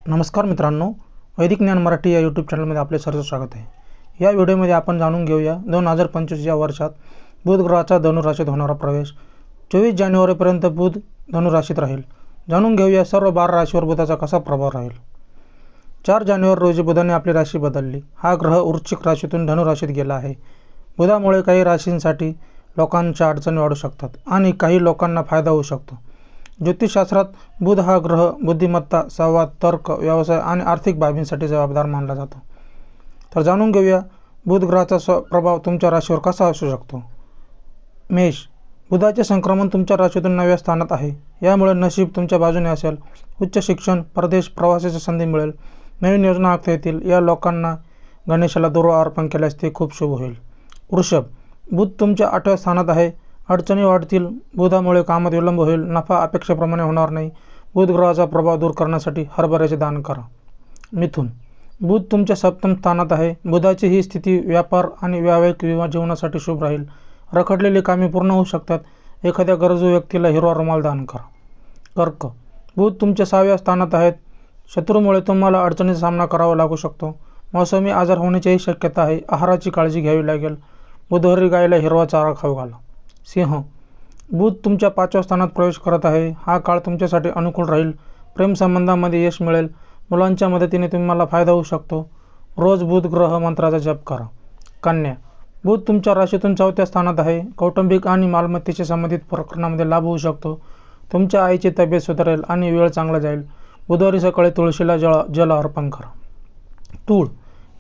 नमस्कार मित्रांनो, वैदिक ज्ञान मराठी या यूट्यूब चॅनलमध्ये आपले सर्व स्वागत आहे। या व्हिडिओमध्ये आपण जाणून घेऊया 2025 या वर्षात बुध ग्रहाचा धनु राशीत होणारा प्रवेश। 24 जानेवारीपर्यंत बुध धनु राशीत राहील। जाणून घेऊया सर्व 12 राशीवर बुधाचा कसा प्रभाव राहील। 4 जानेवारी रोजी बुधाने आपली राशी बदलली। हा ग्रह वृश्चिक राशीतून धनु राशीत गेला आहे। बुधामुळे काही राशींसाठी लोकांच्या अडचणी वाढू शकतात आणि काही लोकांना फायदा होऊ शकतो। ज्योतिषशास्त्रात बुध हा ग्रह बुद्धिमत्ता, संवाद, तर्क, व्यवसाय आणि आर्थिक बाबींसाठी जबाबदार मानला जातो। तर जाणून घेऊया बुध ग्रहाचा प्रभाव तुमच्या राशीवर कसा असू शकतो। मेष, बुधाचे संक्रमण तुमच्या राशीतून 9व्या स्थानात आहे। यामुळे नशीब तुमच्या बाजूने असेल। उच्च शिक्षण, परदेश, प्रवासाची संधी मिळेल। नवीन योजना आखता येतील। या लोकांना गणेशाला दुर्वा अर्पण केल्यास ते खूप शुभ होईल। वृषभ, बुध तुमच्या 8व्या स्थानात आहे। अडचणी वाढतील। बुधामुळे कामात विलंब होईल। नफा अपेक्षेप्रमाणे होणार नाही। बुध ग्रहाचा प्रभाव दूर करण्यासाठी हरभऱ्याचे दान करा। मिथुन, बुध तुमच्या 7व्या स्थानात आहे। बुधाची ही स्थिती व्यापार आणि व्यावसायिक जीवनासाठी शुभ राहील। रखडलेली कामे पूर्ण होऊ शकतात। एखाद्या गरजू व्यक्तीला हिरवा रुमाल दान करा। कर्क, बुध तुमच्या 6व्या स्थानात आहेत। शत्रूमुळे तुम्हाला अडचणीचा सामना करावा लागू शकतो। मौसमी आजार होण्याचीही शक्यता आहे। आहाराची काळजी घ्यावी लागेल। बुधवारी गायीला हिरवा चारा खाऊ घाला। सिंह, बुध तुमच्या 5व्या स्थानात प्रवेश करत आहे। हा काळ तुमच्यासाठी अनुकूल राहील। प्रेमसंबंधामध्ये यश मिळेल। मुलांच्या मदतीने तुम्हाला फायदा होऊ शकतो। रोज बुध ग्रह मंत्राचा जप करा। कन्या, बुध तुमच्या राशीतून 4थ्या स्थानात आहे। कौटुंबिक आणि मालमत्तेशी संबंधित प्रकरणामध्ये लाभ होऊ शकतो। तुमच्या आईची तब्येत सुधारेल आणि वेळ चांगला जाईल। बुधवारी सकाळी तुळशीला जल अर्पण करा। तूळ,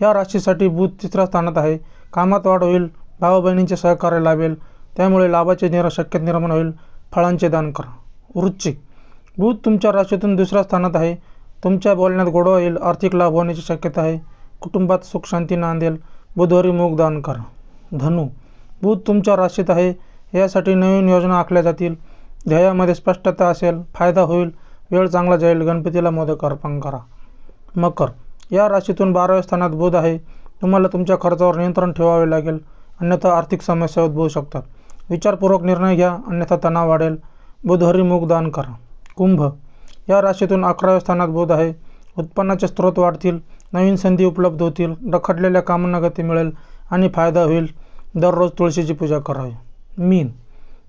या राशीसाठी बुध 3ऱ्या स्थानात आहे। कामात वाढ होईल। भाऊ बहिणींचे सहकार्य लाभेल। त्यामुळे लाभाचे शक्यता निर्माण होईल। फळांचे दान करा। वृश्चिक, बुध तुमच्या राशीतून 2ऱ्या स्थानात आहे। तुमच्या बोलण्यात गोडवा येईल। आर्थिक लाभ होण्याची शक्यता आहे। कुटुंबात सुख शांती नांदेल। बुधवारी मूग दान करा। धनु, बुध तुमच्या राशीत आहे। यासाठी नवीन योजना आखल्या जातील। ध्येयामध्ये स्पष्टता असेल। फायदा होईल। वेळ चांगला जाईल। गणपतीला मोदक अर्पण करा। मकर, या राशीतून 12व्या स्थानात बुध आहे। तुम्हाला तुमच्या खर्चावर नियंत्रण ठेवावे लागेल, अन्यथा आर्थिक समस्या उद्भवू शकतात। विचारपूर्वक निर्णय घ्या, अन्यथा तणाव वाढेल। बुधवारी मूग दान करा। कुंभ, या राशीतून 11व्या स्थानात बुध आहे। उत्पन्नाचे स्रोत वाढतील। नवीन संधी उपलब्ध होतील। रखडलेल्या कामांना गती मिळेल आणि फायदा होईल। दररोज तुळशीची पूजा करावी। मीन,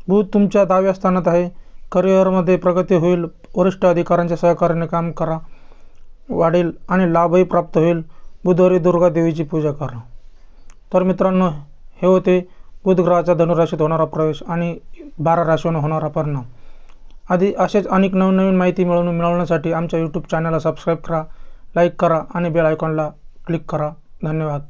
बुध तुमच्या 10व्या स्थानात आहे। करिअरमध्ये प्रगती होईल। वरिष्ठ अधिकाऱ्यांच्या सहकार्याने काम करा वाढेल आणि लाभही प्राप्त होईल। बुधवारी दुर्गा देवीची पूजा करा। तर मित्रांनो, हे होते बुध ग्रहाचा धनुराशीत होणारा प्रवेश आणि 12 राशीवर होणारा परिणाम। आधी असेच अनेक नवीन माहिती मिळवण्यासाठी आमच्या यूट्यूब चॅनलला सबस्क्राईब करा, लाईक करा आणि बेल आयकॉनला क्लिक करा। धन्यवाद।